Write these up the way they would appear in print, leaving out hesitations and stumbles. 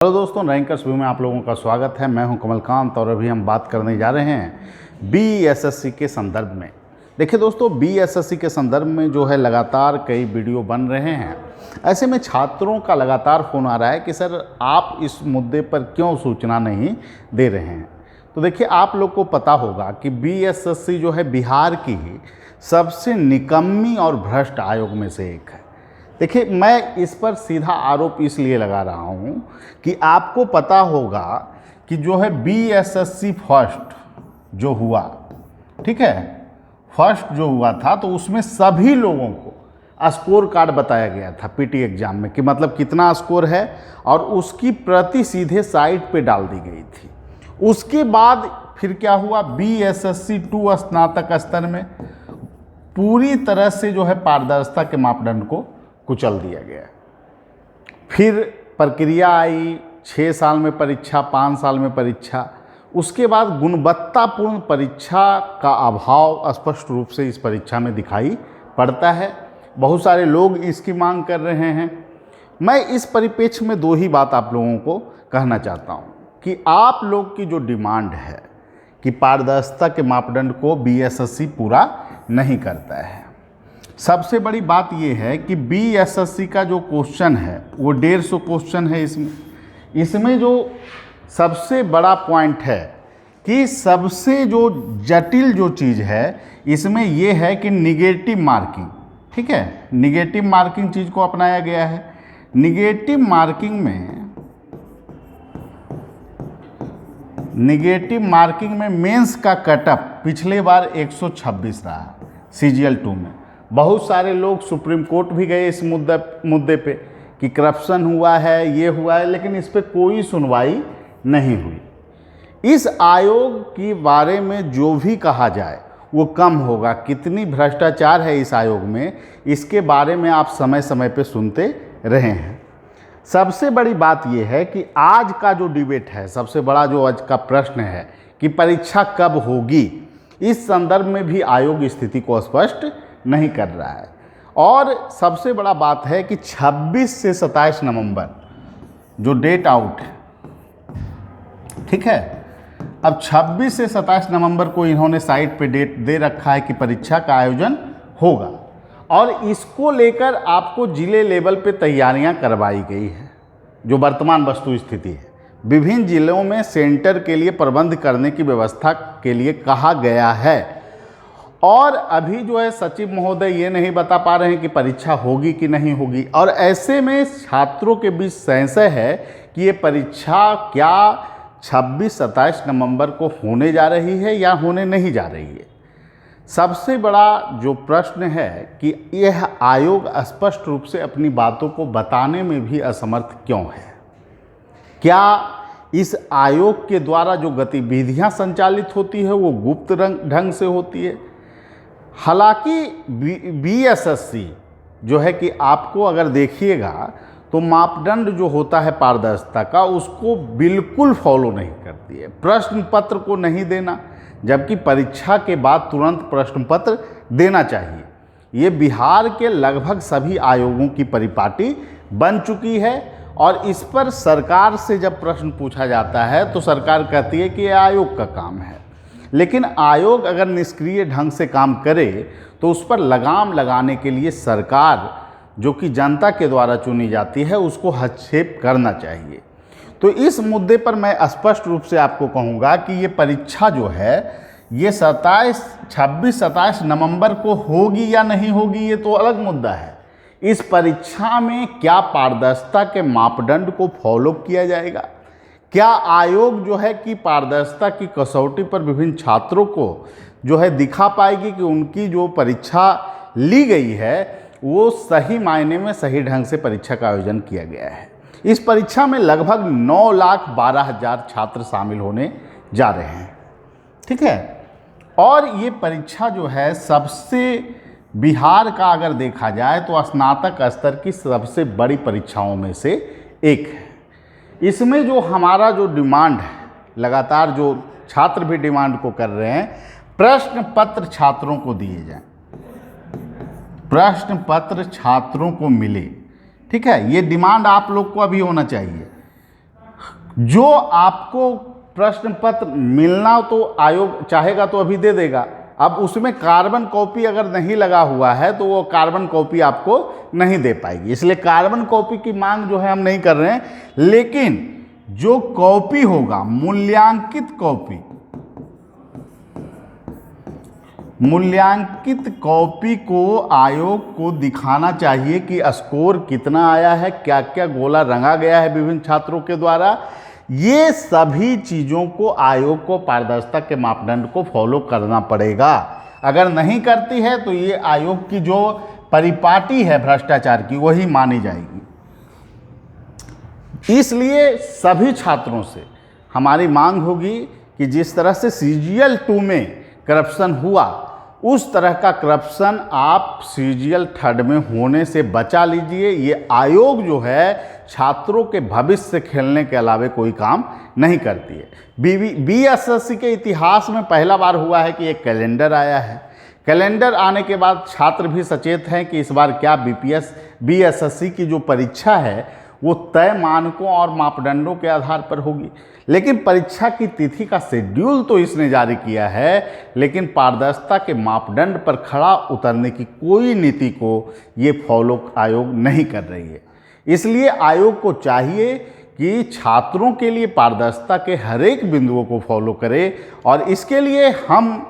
Hello दोस्तों, rankers view में आप लोगों का स्वागत है। मैं हूं कमलकांत और अभी हम बात करने जा रहे हैं बीएसएससी के संदर्भ में। देखिए दोस्तों, बीएसएससी के संदर्भ में जो है लगातार कई वीडियो बन रहे हैं। ऐसे में छात्रों का लगातार फ़ोन आ रहा है कि सर आप इस मुद्दे पर क्यों सूचना नहीं दे रहे हैं। तो देखिए, आप लोग को पता होगा कि बीएसएससी जो है बिहार की सबसे निकम्मी और भ्रष्ट आयोग में से एक है। देखिए, मैं इस पर सीधा आरोप इसलिए लगा रहा हूँ कि आपको पता होगा कि जो है बीएसएससी फर्स्ट जो हुआ, ठीक है, फर्स्ट जो हुआ था तो उसमें सभी लोगों को स्कोर कार्ड बताया गया था पीटी एग्जाम में कि मतलब कितना स्कोर है, और उसकी प्रति सीधे साइट पे डाल दी गई थी। उसके बाद फिर क्या हुआ, बीएसएससी 2 स्नातक स्तर में पूरी तरह से जो है पारदर्शिता के मापदंड को कुचल दिया गया। फिर प्रक्रिया आई, 6 साल में परीक्षा, 5 साल में परीक्षा। उसके बाद गुणवत्तापूर्ण परीक्षा का अभाव स्पष्ट रूप से इस परीक्षा में दिखाई पड़ता है। बहुत सारे लोग इसकी मांग कर रहे हैं। मैं इस परिप्रेक्ष्य में 2 ही बात आप लोगों को कहना चाहता हूँ कि आप लोग की जो डिमांड है कि पारदर्शिता के मापदंड को बीएसएससी पूरा नहीं करता है। सबसे बड़ी बात यह है कि बीएसएससी का जो क्वेश्चन है वो 150 क्वेश्चन है। इसमें जो सबसे बड़ा पॉइंट है कि सबसे जो जटिल जो चीज़ है इसमें यह है कि निगेटिव मार्किंग, ठीक है, निगेटिव मार्किंग चीज़ को अपनाया गया है। निगेटिव मार्किंग में मेंस का कटअप पिछले बार 126 रहा सीजीएल 2 में। बहुत सारे लोग सुप्रीम कोर्ट भी गए इस मुद्दे पे कि करप्शन हुआ है, ये हुआ है, लेकिन इस पे कोई सुनवाई नहीं हुई। इस आयोग के बारे में जो भी कहा जाए वो कम होगा। कितनी भ्रष्टाचार है इस आयोग में, इसके बारे में आप समय समय पे सुनते रहे हैं। सबसे बड़ी बात यह है कि आज का जो डिबेट है, सबसे बड़ा जो आज का प्रश्न है कि परीक्षा कब होगी, इस संदर्भ में भी आयोग स्थिति को स्पष्ट नहीं कर रहा है। और सबसे बड़ा बात है कि 26 से 27 नवंबर जो डेट आउट है, ठीक है, अब 26 से 27 नवंबर को इन्होंने साइट पे डेट दे रखा है कि परीक्षा का आयोजन होगा, और इसको लेकर आपको जिले लेवल पे तैयारियां करवाई गई है। जो वर्तमान वस्तु स्थिति है, विभिन्न जिलों में सेंटर के लिए प्रबंध करने की व्यवस्था के लिए कहा गया है। और अभी जो है सचिव महोदय ये नहीं बता पा रहे हैं कि परीक्षा होगी कि नहीं होगी, और ऐसे में छात्रों के बीच संशय है कि ये परीक्षा क्या 26-27 नवंबर को होने जा रही है या होने नहीं जा रही है। सबसे बड़ा जो प्रश्न है कि यह आयोग स्पष्ट रूप से अपनी बातों को बताने में भी असमर्थ क्यों है। क्या इस आयोग के द्वारा जो गतिविधियां संचालित होती है वो गुप्त ढंग से होती है। हालांकि बीएसएससी जो है कि आपको अगर देखिएगा तो मापदंड जो होता है पारदर्शिता का, उसको बिल्कुल फॉलो नहीं करती है। प्रश्न पत्र को नहीं देना, जबकि परीक्षा के बाद तुरंत प्रश्न पत्र देना चाहिए। ये बिहार के लगभग सभी आयोगों की परिपाटी बन चुकी है, और इस पर सरकार से जब प्रश्न पूछा जाता है तो सरकार कहती है कि यह आयोग का काम है। लेकिन आयोग अगर निष्क्रिय ढंग से काम करे तो उस पर लगाम लगाने के लिए सरकार, जो कि जनता के द्वारा चुनी जाती है, उसको हस्तक्षेप करना चाहिए। तो इस मुद्दे पर मैं स्पष्ट रूप से आपको कहूँगा कि ये परीक्षा जो है ये 26-27 नवंबर को होगी या नहीं होगी, ये तो अलग मुद्दा है। इस परीक्षा में क्या पारदर्शिता के मापदंड को फॉलो किया जाएगा? क्या आयोग जो है कि पारदर्शिता की कसौटी पर विभिन्न छात्रों को जो है दिखा पाएगी कि उनकी जो परीक्षा ली गई है वो सही मायने में सही ढंग से परीक्षा का आयोजन किया गया है। इस परीक्षा में लगभग 9,12,000 छात्र शामिल होने जा रहे हैं, ठीक है। और ये परीक्षा जो है सबसे, बिहार का अगर देखा जाए तो स्नातक स्तर की सबसे बड़ी परीक्षाओं में से एक है। इसमें जो हमारा जो डिमांड है, लगातार जो छात्र भी डिमांड को कर रहे हैं, प्रश्न पत्र छात्रों को दिए जाएं, प्रश्न पत्र छात्रों को मिले, ठीक है। ये डिमांड आप लोग को अभी होना चाहिए। जो आपको प्रश्न पत्र मिलना तो आयोग चाहेगा तो अभी दे देगा। अब उसमें कार्बन कॉपी अगर नहीं लगा हुआ है तो वो कार्बन कॉपी आपको नहीं दे पाएगी, इसलिए कार्बन कॉपी की मांग जो है हम नहीं कर रहे हैं। लेकिन जो कॉपी होगा, मूल्यांकित कॉपी, मूल्यांकित कॉपी को आयोग को दिखाना चाहिए कि स्कोर कितना आया है, क्या क्या गोला रंगा गया है विभिन्न छात्रों के द्वारा। ये सभी चीज़ों को आयोग को पारदर्शिता के मापदंड को फॉलो करना पड़ेगा। अगर नहीं करती है तो ये आयोग की जो परिपाटी है भ्रष्टाचार की वही मानी जाएगी। इसलिए सभी छात्रों से हमारी मांग होगी कि जिस तरह से CGL 2 में करप्शन हुआ, उस तरह का करप्शन आप CGL 3 में होने से बचा लीजिए। ये आयोग जो है छात्रों के भविष्य से खेलने के अलावा कोई काम नहीं करती है। BSSC के इतिहास में पहला बार हुआ है कि एक कैलेंडर आया है। कैलेंडर आने के बाद छात्र भी सचेत हैं कि इस बार क्या BSSC की जो परीक्षा है वो तय मानकों और मापदंडों के आधार पर होगी। लेकिन परीक्षा की तिथि का शेड्यूल तो इसने जारी किया है, लेकिन पारदर्शिता के मापदंड पर खड़ा उतरने की कोई नीति को ये फॉलो आयोग नहीं कर रही है। इसलिए आयोग को चाहिए कि छात्रों के लिए पारदर्शिता के हर एक बिंदुओं को फॉलो करे, और इसके लिए हम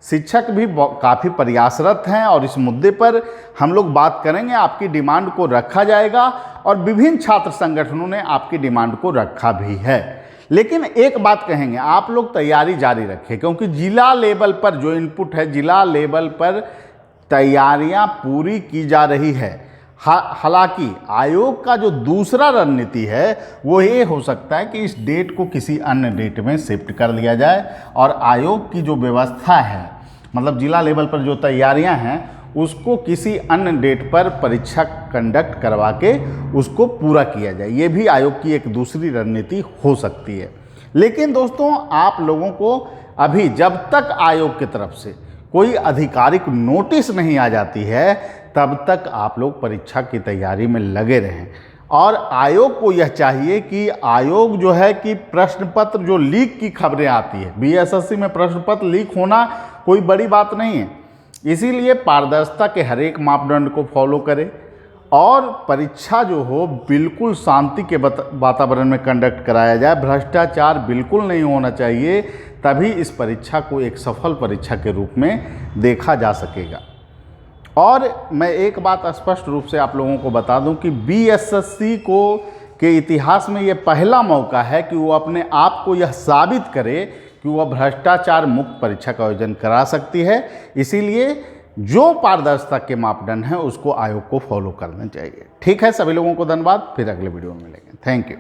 शिक्षक भी काफ़ी प्रयासरत हैं और इस मुद्दे पर हम लोग बात करेंगे। आपकी डिमांड को रखा जाएगा और विभिन्न छात्र संगठनों ने आपकी डिमांड को रखा भी है। लेकिन एक बात कहेंगे, आप लोग तैयारी जारी रखें, क्योंकि जिला लेवल पर जो इनपुट है, जिला लेवल पर तैयारियां पूरी की जा रही है। हालांकि आयोग का जो दूसरा रणनीति है वो ये हो सकता है कि इस डेट को किसी अन्य डेट में शिफ्ट कर दिया जाए और आयोग की जो व्यवस्था है, मतलब जिला लेवल पर जो तैयारियां हैं, उसको किसी अन्य डेट पर परीक्षा कंडक्ट करवा के उसको पूरा किया जाए। ये भी आयोग की एक दूसरी रणनीति हो सकती है। लेकिन दोस्तों, आप लोगों को अभी जब तक आयोग की तरफ से कोई आधिकारिक नोटिस नहीं आ जाती है, तब तक आप लोग परीक्षा की तैयारी में लगे रहें। और आयोग को यह चाहिए कि आयोग जो है कि प्रश्न पत्र जो लीक की खबरें आती है, BSSC में प्रश्न पत्र लीक होना कोई बड़ी बात नहीं है। इसीलिए पारदर्शिता के हर एक मापदंड को फॉलो करें और परीक्षा जो हो बिल्कुल शांति के वातावरण में कंडक्ट कराया जाए। भ्रष्टाचार बिल्कुल नहीं होना चाहिए, तभी इस परीक्षा को एक सफल परीक्षा के रूप में देखा जा सकेगा। और मैं एक बात स्पष्ट रूप से आप लोगों को बता दूं कि BSSC को के इतिहास में ये पहला मौका है कि वो अपने आप को यह साबित करे कि वह भ्रष्टाचार मुक्त परीक्षा का आयोजन करा सकती है। इसीलिए जो पारदर्शिता के मापदंड हैं उसको आयोग को फॉलो करना चाहिए। ठीक है, सभी लोगों को धन्यवाद। फिर अगले वीडियो में मिलेंगे। Thank you.